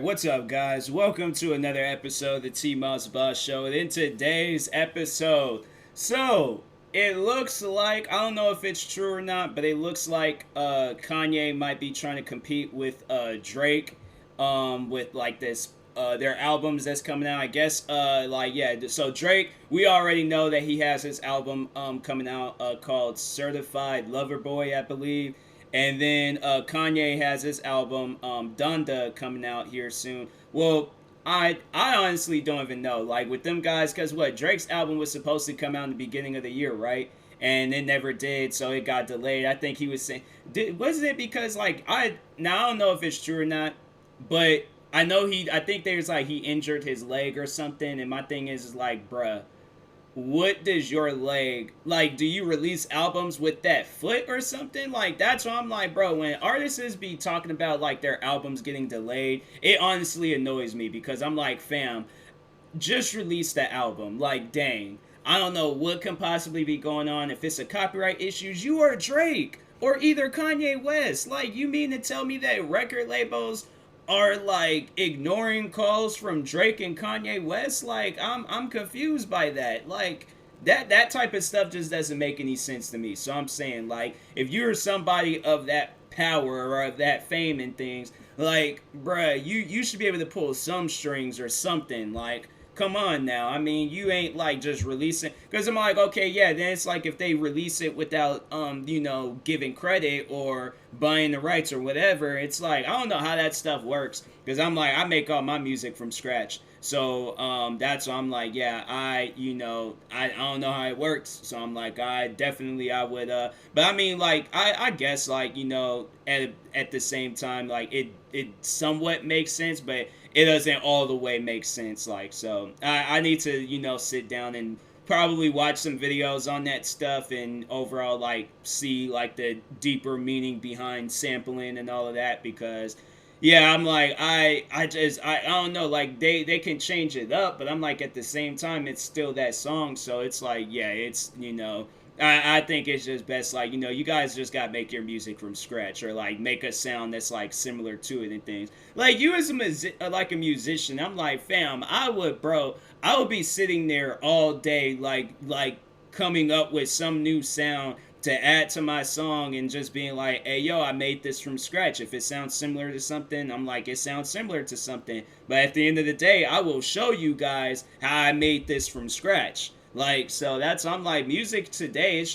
what's up, guys? Welcome to another episode of the TMossBoss Show. And in today's episode, it looks like, I don't know if it's true or not, but it looks like Kanye might be trying to compete with Drake with like this their albums that's coming out. I guess so Drake, we already know that he has his album coming out called Certified Lover Boy, I believe. And then Kanye has his album Donda coming out here soon. Well, I honestly don't even know. Like with them guys, because what, Drake's album was supposed to come out in the beginning of the year, right? And it never did, so it got delayed. I think he was saying, wasn't it because like I don't know if it's true or not, but I think there's like he injured his leg or something. And my thing is like, bruh, what does your leg like? Do you release albums with that foot or something? Like that's why I'm like, bro, when artists be talking about like their albums getting delayed, it honestly annoys me because I'm like, fam, just release the album. Like, dang, I don't know what can possibly be going on. If it's a copyright issues, you are Drake or either Kanye West. Like, you mean to tell me that record labels are like ignoring calls from Drake and Kanye West? Like, I'm confused by that. Like that type of stuff just doesn't make any sense to me. So I'm saying, like, if you're somebody of that power or of that fame and things, like, bruh, you should be able to pull some strings or something. Like, come on now. I mean, you ain't like just releasing, because I'm like, okay, yeah, then it's like if they release it without giving credit or buying the rights or whatever, it's like I don't know how that stuff works, because I'm like, I make all my music from scratch. So that's why I'm like, yeah, I don't know how it works. So I'm like, I would but I mean, like, I guess, like, at the same time, like, it somewhat makes sense, but it doesn't all the way make sense. Like, so I need to, sit down and probably watch some videos on that stuff and overall, like, see like the deeper meaning behind sampling and all of that, because yeah, I'm like, I don't know, like, they can change it up, but I'm like, at the same time, it's still that song. So it's like, yeah, it's, I think it's just best, like, you guys just gotta make your music from scratch, or like make a sound that's like similar to it and things. Like, you as a musician, I'm like, fam, I would be sitting there all day, like coming up with some new sound to add to my song and just being like, hey, yo, I made this from scratch. If it sounds similar to something, I'm like, it sounds similar to something. But at the end of the day, I will show you guys how I made this from scratch. Like, so I'm like, music today, it's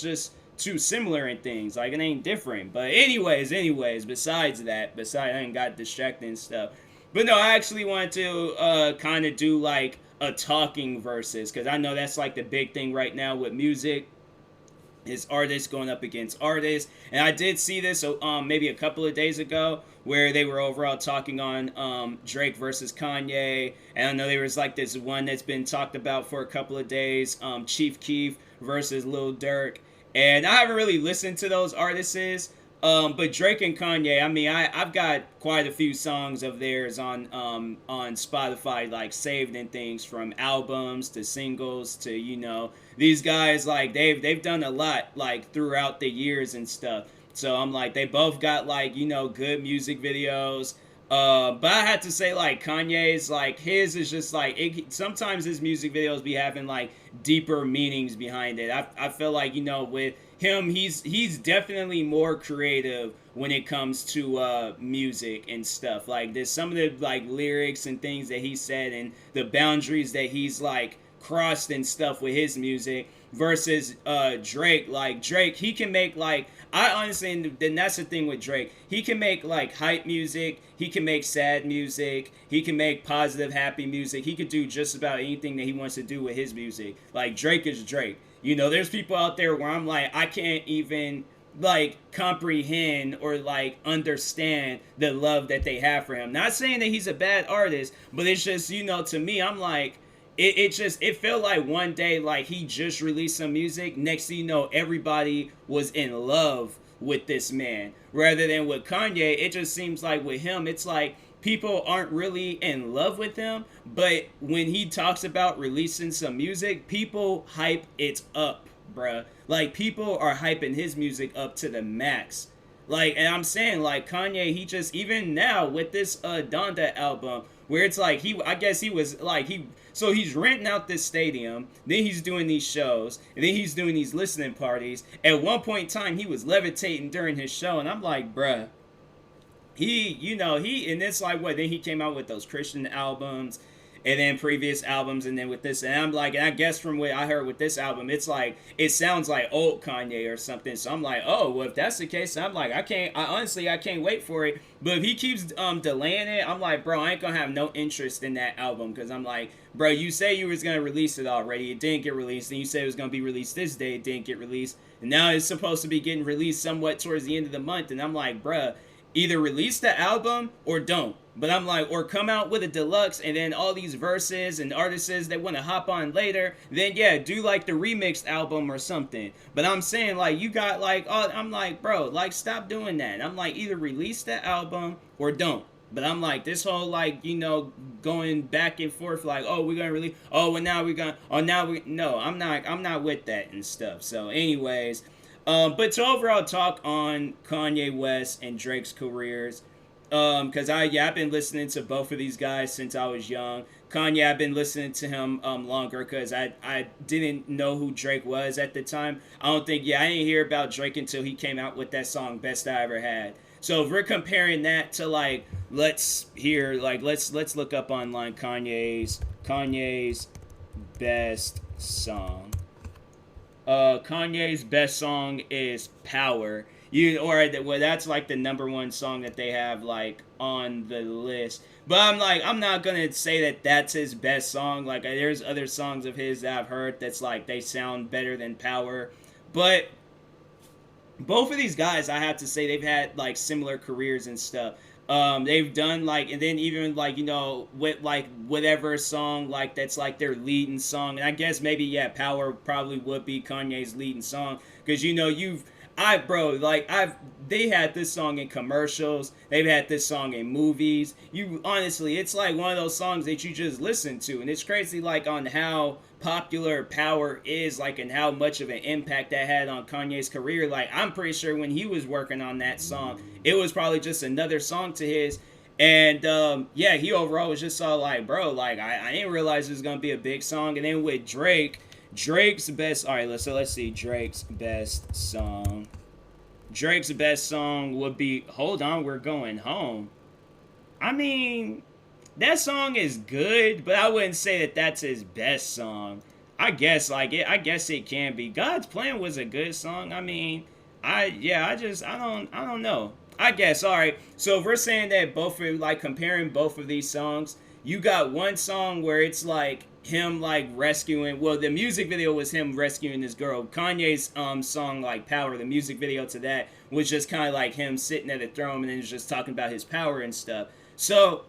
just too similar in things. Like, it ain't different. But anyways, besides I ain't got distracted and stuff. But no, I actually wanted to kind of do like a talking versus, because I know that's like the big thing right now with music, is artists going up against artists. And I did see this maybe a couple of days ago, where they were overall talking on Drake versus Kanye. And I know there was like this one that's been talked about for a couple of days, Chief Keef versus Lil Durk. And I haven't really listened to those artists, but Drake and Kanye, I mean, I've got quite a few songs of theirs on Spotify, like saved and things, from albums to singles to, these guys, like, they've done a lot, like, throughout the years and stuff. So I'm like, they both got, like, good music videos. But I had to say, like, Kanye's, like, his is just like, sometimes his music videos be having like deeper meanings behind it. I feel like, with him, he's definitely more creative when it comes to music and stuff. Like, there's some of the like lyrics and things that he said, and the boundaries that he's like crossed and stuff with his music, versus Drake. Like, Drake, he can make, like, I honestly, and then that's the thing with Drake, he can make like hype music, he can make sad music, he can make positive, happy music, he could do just about anything that he wants to do with his music. Like, Drake is Drake. There's people out there where I'm like, I can't even like comprehend or like understand the love that they have for him. Not saying that he's a bad artist, but it's just, to me, I'm like, it felt like one day, like, he just released some music, next thing you know, everybody was in love with this man. Rather than with Kanye, it just seems like with him, it's like people aren't really in love with him, but when he talks about releasing some music, people hype it up, bruh. Like, people are hyping his music up to the max. Like, and I'm saying, like, Kanye, he just, even now with this Donda album, where it's like, I guess he was like, so he's renting out this stadium, then he's doing these shows, and then he's doing these listening parties. At one point in time, he was levitating during his show, and I'm like, bruh, and it's like, what, then he came out with those Christian albums, and then previous albums, and then with this, and I'm like, and I guess from what I heard with this album, it's like, it sounds like old Kanye or something. So I'm like, oh, well, if that's the case, I'm like, honestly, I can't wait for it. But if he keeps delaying it, I'm like, bro, I ain't gonna have no interest in that album, because I'm like, bro, you say you was gonna release it already, it didn't get released, and you said it was gonna be released this day, it didn't get released, and now it's supposed to be getting released somewhat towards the end of the month, and I'm like, bro, either release the album or don't. But I'm like, or come out with a deluxe, and then all these verses and artists that want to hop on later, then yeah, do like the remixed album or something. But I'm saying, like, you got like, oh, I'm like, bro, like, stop doing that. I'm like, either release the album or don't. But I'm like, this whole, like, going back and forth, like, oh, we're gonna release, oh, well, now we're gonna, oh, now we, no, I'm not with that and stuff. So anyways, but to overall talk on Kanye West and Drake's careers, because I've been listening to both of these guys since I was young. Kanye, I've been listening to him longer, because I didn't know who Drake was at the time. I didn't hear about Drake until he came out with that song Best I Ever Had. So if we're comparing that to, like, let's look up online Kanye's best song. Kanye's best song is Power. That's like the number one song that they have, like, on the list. But I'm not gonna say that that's his best song. Like, there's other songs of his that I've heard that's like, they sound better than Power. But both of these guys, I have to say, they've had like similar careers and stuff. They've done like, and then even like, with like whatever song, like, that's like their leading song. And I guess maybe, yeah, Power probably would be Kanye's leading song, because they had this song in commercials, they've had this song in movies. Honestly, it's like one of those songs that you just listen to, and it's crazy, like, on how popular Power is, like, and how much of an impact that had on Kanye's career. Like, I'm pretty sure when he was working on that song, it was probably just another song to his. And he overall was just all like, bro, like, I didn't realize it was gonna be a big song. And then with Drake's best, all right, let's see, Drake's best song. Drake's best song would be Hold On, We're Going Home. I mean, that song is good, but I wouldn't say that that's his best song. I guess it can be. God's Plan was a good song. I mean, I don't know. I guess, all right. So if we're saying that comparing both of these songs, you got one song where it's like him like rescuing, well, the music video was him rescuing this girl. Kanye's song, like, Power, the music video to that was just kind of like him sitting at a throne, and then just talking about his power and stuff. So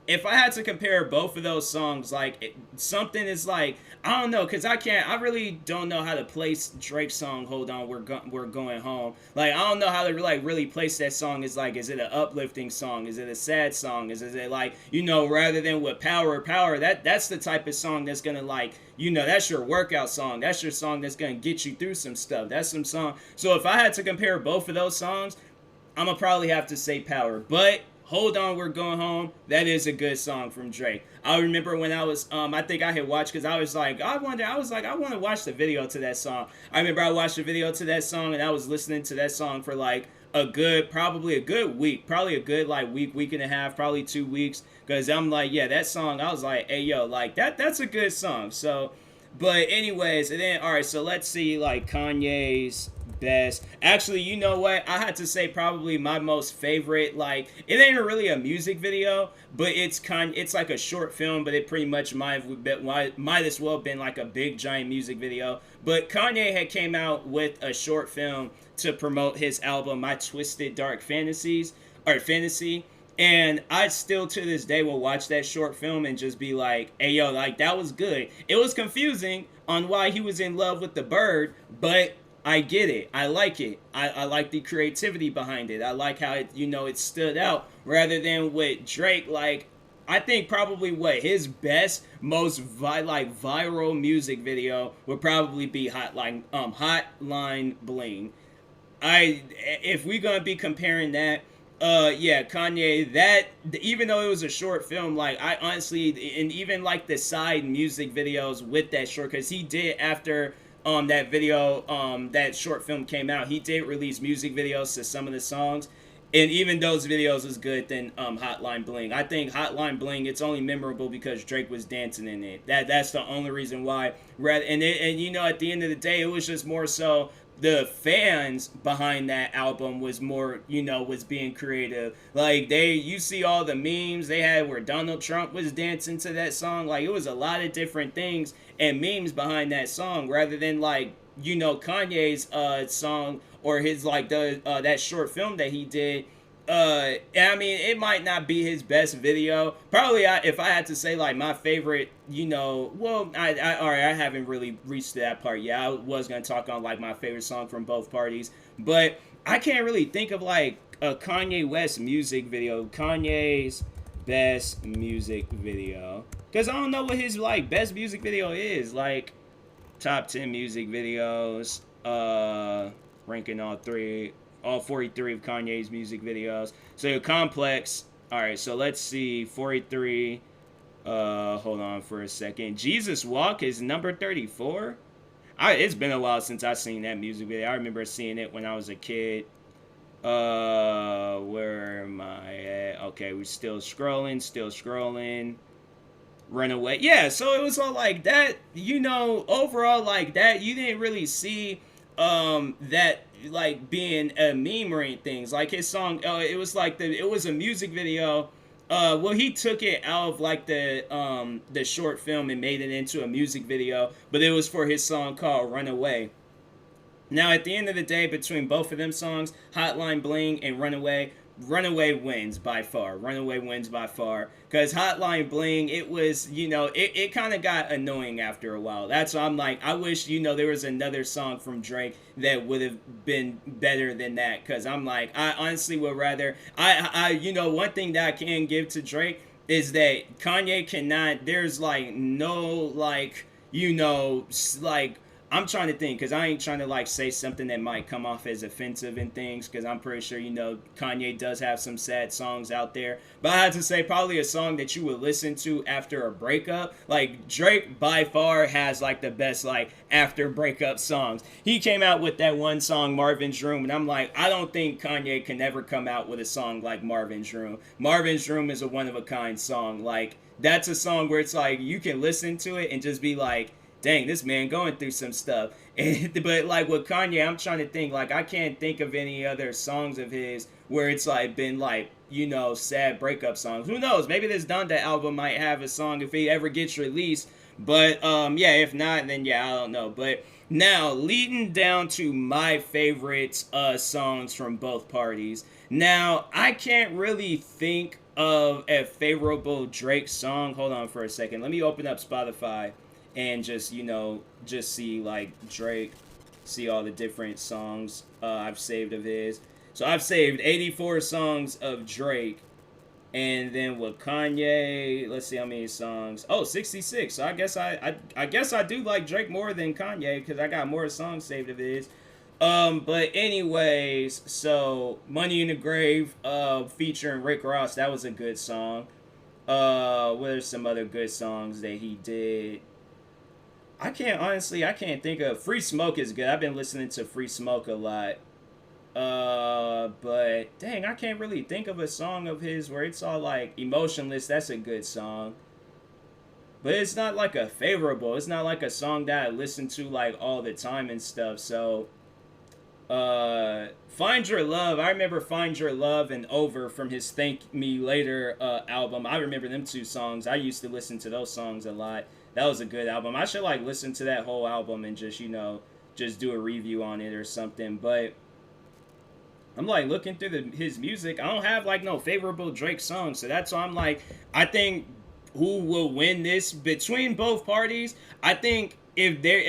if I had to compare both of those songs, like, something is like, I don't know, because I really don't know how to place Drake's song, Hold On, We're Going Home. Like, I don't know how to, like, really place that song. Is like, is it an uplifting song? Is it a sad song? Is it like, rather than with Power, that's the type of song that's gonna, like, that's your workout song. That's your song that's gonna get you through some stuff. That's some song. So if I had to compare both of those songs, I'm gonna probably have to say Power. But Hold On, We're Going Home, that is a good song from Drake. I remember when I was, I think I had watched, because I was like, I want to watch the video to that song. I remember I watched the video to that song, and I was listening to that song for like probably a good week, probably a good like week and a half, probably 2 weeks, because I'm like, yeah, that song, I was like, hey, yo, like, that's a good song. So, but anyways, and then, all right, so let's see, like, Kanye's best. Actually, you know what? I had to say probably my most favorite, like, it ain't really a music video, but it's like a short film, but it pretty much might as well have been like a big giant music video. But Kanye had came out with a short film to promote his album, My Twisted Dark Fantasy. And I still to this day will watch that short film and just be like, hey, yo, like, that was good. It was confusing on why he was in love with the bird, but I get it. I like it. I like the creativity behind it. I like how it, it stood out, rather than with Drake. Like, I think probably his best, most viral music video would probably be Hotline Bling. if we're gonna be comparing that, yeah, Kanye, that even though it was a short film, like I honestly, and even like the side music videos with that short, because he did after that video, that short film came out, he did release music videos to some of the songs, and even those videos was good than Hotline Bling. I think Hotline Bling, it's only memorable because Drake was dancing in it. That's the only reason why. And you know, at the end of the day, it was just more so the fans behind that album was more, you know, was being creative. Like you see all the memes they had where Donald Trump was dancing to that song. Like it was a lot of different things and memes behind that song rather than like, you know, Kanye's song or his like the that short film that he did. I mean, it might not be his best video. Probably, if I had to say like my favorite, you know, well, all right, I haven't really reached that part yet. I was gonna talk on like my favorite song from both parties, but I can't really think of like a Kanye West music video. Kanye's best music video, because I don't know what his like best music video is. Like top 10 music videos, ranking all 43 of Kanye's music videos. So Complex. All right, so let's see, 43. Hold on for a second. Jesus Walk is number 34. It's been a while since I've seen that music video. I remember seeing it when I was a kid. Where am I at? Okay, we're still scrolling. Runaway. Yeah, so it was all like that, you know, overall like that, you didn't really see that like being a meme or anything. Like his song, it was like it was a music video. Well, he took it out of like the short film and made it into a music video, but it was for his song called Runaway. Now, at the end of the day, between both of them songs, Hotline Bling and Runaway wins by far. Runaway wins by far. Because Hotline Bling, it was, you know, it kind of got annoying after a while. That's why I'm like, I wish, you know, there was another song from Drake that would have been better than that. Because I'm like, I honestly would rather, you know, one thing that I can give to Drake is that Kanye cannot, there's like no, like, you know, like, I'm trying to think, because I ain't trying to like say something that might come off as offensive and things, because I'm pretty sure, you know, Kanye does have some sad songs out there. But I had to say probably a song that you would listen to after a breakup. Like Drake by far has like the best like after breakup songs. He came out with that one song, Marvin's Room, and I'm like, I don't think Kanye can ever come out with a song like Marvin's Room. Marvin's Room is a one of a kind song. Like that's a song where it's like you can listen to it and just be like, dang, this man going through some stuff. But like with Kanye, I'm trying to think, like I can't think of any other songs of his where it's like been like, you know, sad breakup songs. Who knows? Maybe this Donda album might have a song if he ever gets released. But yeah, if not, then yeah, I don't know. But now leading down to my favorite songs from both parties. Now I can't really think of a favorable Drake song. Hold on for a second. Let me open up Spotify and just, you know, just see like Drake, see all the different songs I've saved of his. So I've saved 84 songs of Drake, and then with Kanye, let's see how many songs. Oh, 66. So I guess I guess I do like Drake more than Kanye because I got more songs saved of his. But anyways, so Money in the Grave, featuring Rick Ross, that was a good song. What are some other good songs that he did? I can't think of. Free Smoke is good. I've been listening to Free Smoke a lot. But dang, I can't really think of a song of his where it's all like Emotionless. That's a good song. But it's not like a favorable. It's not like a song that I listen to like all the time and stuff. So, Find Your Love. I remember Find Your Love and Over from his Thank Me Later album. I remember them two songs. I used to listen to those songs a lot. That was a good album. I should like listen to that whole album and just, you know, just do a review on it or something. But I'm like looking through his music. I don't have like no favorable Drake songs. So that's why I'm like, I think who will win this between both parties. I think if they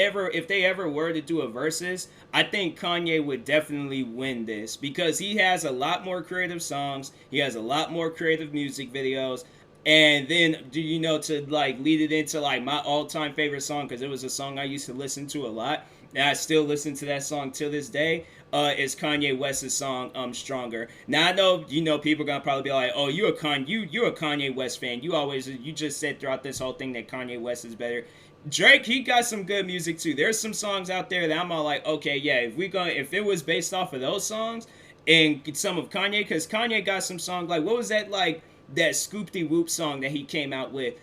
ever were to do a versus, I think Kanye would definitely win this because he has a lot more creative songs. He has a lot more creative music videos. And then, do you know, to like lead it into like my all-time favorite song, because it was a song I used to listen to a lot, and I still listen to that song till this day. Is Kanye West's song "Stronger." Now I know, people are gonna probably be like, "Oh, you're a Kanye West fan. You just said throughout this whole thing that Kanye West is better." Drake, he got some good music too. There's some songs out there that I'm all like, okay, yeah, if it was based off of those songs and some of Kanye, because Kanye got some songs like, what was that, like that Scoop De Whoop song that he came out with?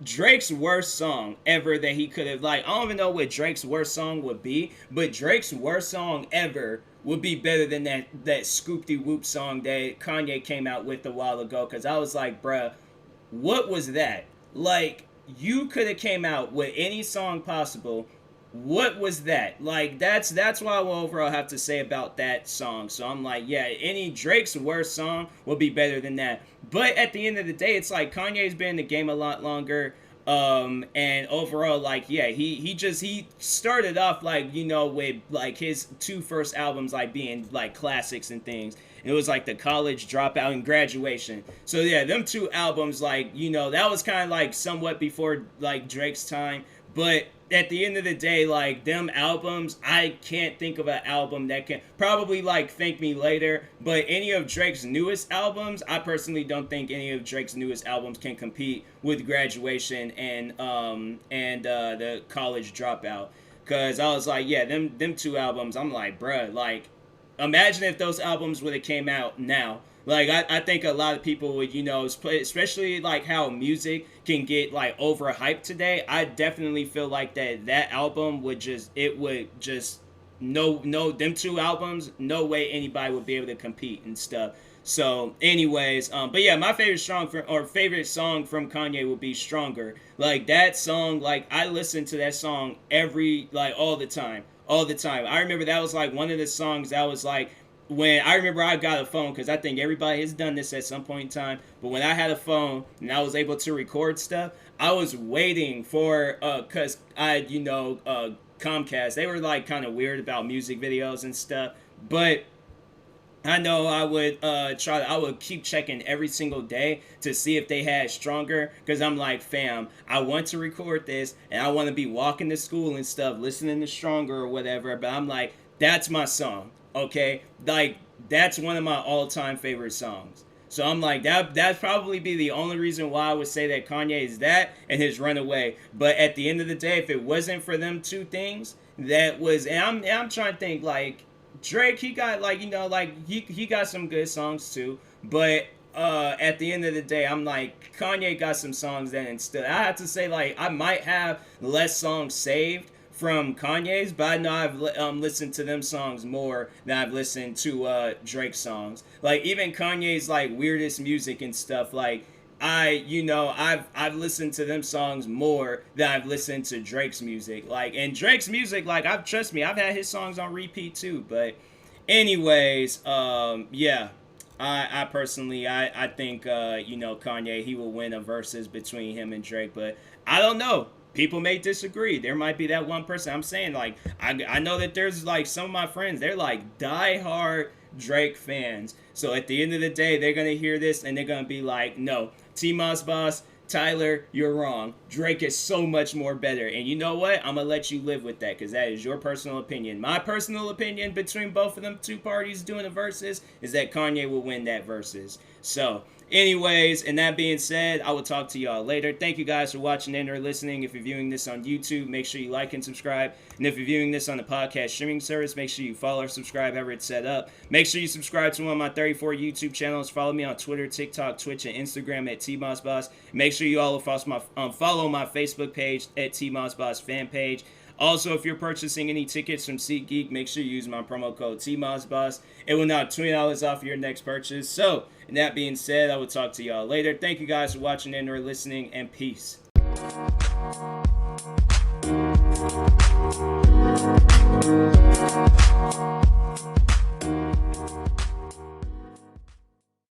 Drake's worst song ever that he could have, like, I don't even know what Drake's worst song would be, but Drake's worst song ever would be better than that Scoop De Whoop song that Kanye came out with a while ago. Because I was like, bruh, what was that? Like, you could have came out with any song possible. What was that? Like, that's what I will overall have to say about that song. So I'm like, yeah, any Drake's worst song will be better than that. But at the end of the day, it's like Kanye's been in the game a lot longer. And overall, like, yeah, he started off, like, with like his two first albums like being like classics and things. It was like the College Dropout and Graduation. So yeah, them two albums, like, that was kind of like somewhat before like Drake's time. But at the end of the day, like, them albums, I can't think of an album that can probably like Thank Me Later, but any of Drake's newest albums, I personally don't think any of Drake's newest albums can compete with Graduation and the College Dropout. Cause I was like, yeah, them two albums, I'm like, bruh, like, imagine if those albums would have came out now. Like, I think a lot of people would, especially like how music can get like overhyped today. I definitely feel like that album would just no them two albums, no way anybody would be able to compete and stuff. So anyways, but yeah, my favorite song from Kanye would be Stronger. Like, that song, like, I listen to that song all the time. All the time. I remember that was like one of the songs that was like, when I remember I got a phone, because I think everybody has done this at some point in time, but when I had a phone and I was able to record stuff, I was waiting for, because Comcast, they were like kind of weird about music videos and stuff, but I know I would keep checking every single day to see if they had Stronger, because I'm like, fam, I want to record this and I want to be walking to school and stuff, listening to Stronger or whatever, but I'm like, that's my song, okay? Like, that's one of my all-time favorite songs. So I'm like, that'd probably be the only reason why I would say that Kanye is that and his Runaway. But at the end of the day, if it wasn't for them two things, and I'm trying to think, like, Drake, he got, like, he got some good songs too, but at the end of the day, I'm like, Kanye got some songs that instead, I have to say, like, I might have less songs saved from Kanye's, but I know I've listened to them songs more than I've listened to Drake songs. Like, even Kanye's like weirdest music and stuff, like, I've listened to them songs more than I've listened to Drake's music. Like, and Drake's music, like, trust me, I've had his songs on repeat too. But anyways, yeah. I personally, I think, Kanye, he will win a versus between him and Drake, but I don't know. People may disagree. There might be that one person. I'm saying, like, I know that there's, like, some of my friends, they're, like, diehard Drake fans. So at the end of the day, they're going to hear this and they're going to be like, no, TMossBoss, Tyler, you're wrong. Drake is so much more better. And you know what? I'm going to let you live with that, because that is your personal opinion. My personal opinion between both of them two parties doing a versus is that Kanye will win that versus. So, anyways, and that being said, I will talk to y'all later. Thank you guys for watching and or listening. If you're viewing this on YouTube, make sure you like and subscribe. And if you're viewing this on the podcast streaming service, make sure you follow or subscribe however it's set up. Make sure you subscribe to one of my 34 YouTube channels. Follow me on Twitter, TikTok, Twitch, and Instagram at TMossBoss. Make sure you all follow my Facebook page at TMossBoss fan page. Also, if you're purchasing any tickets from SeatGeek, make sure you use my promo code TMossBoss. It will knock $20 off your next purchase. So, and that being said, I will talk to y'all later. Thank you guys for watching and or listening, and peace.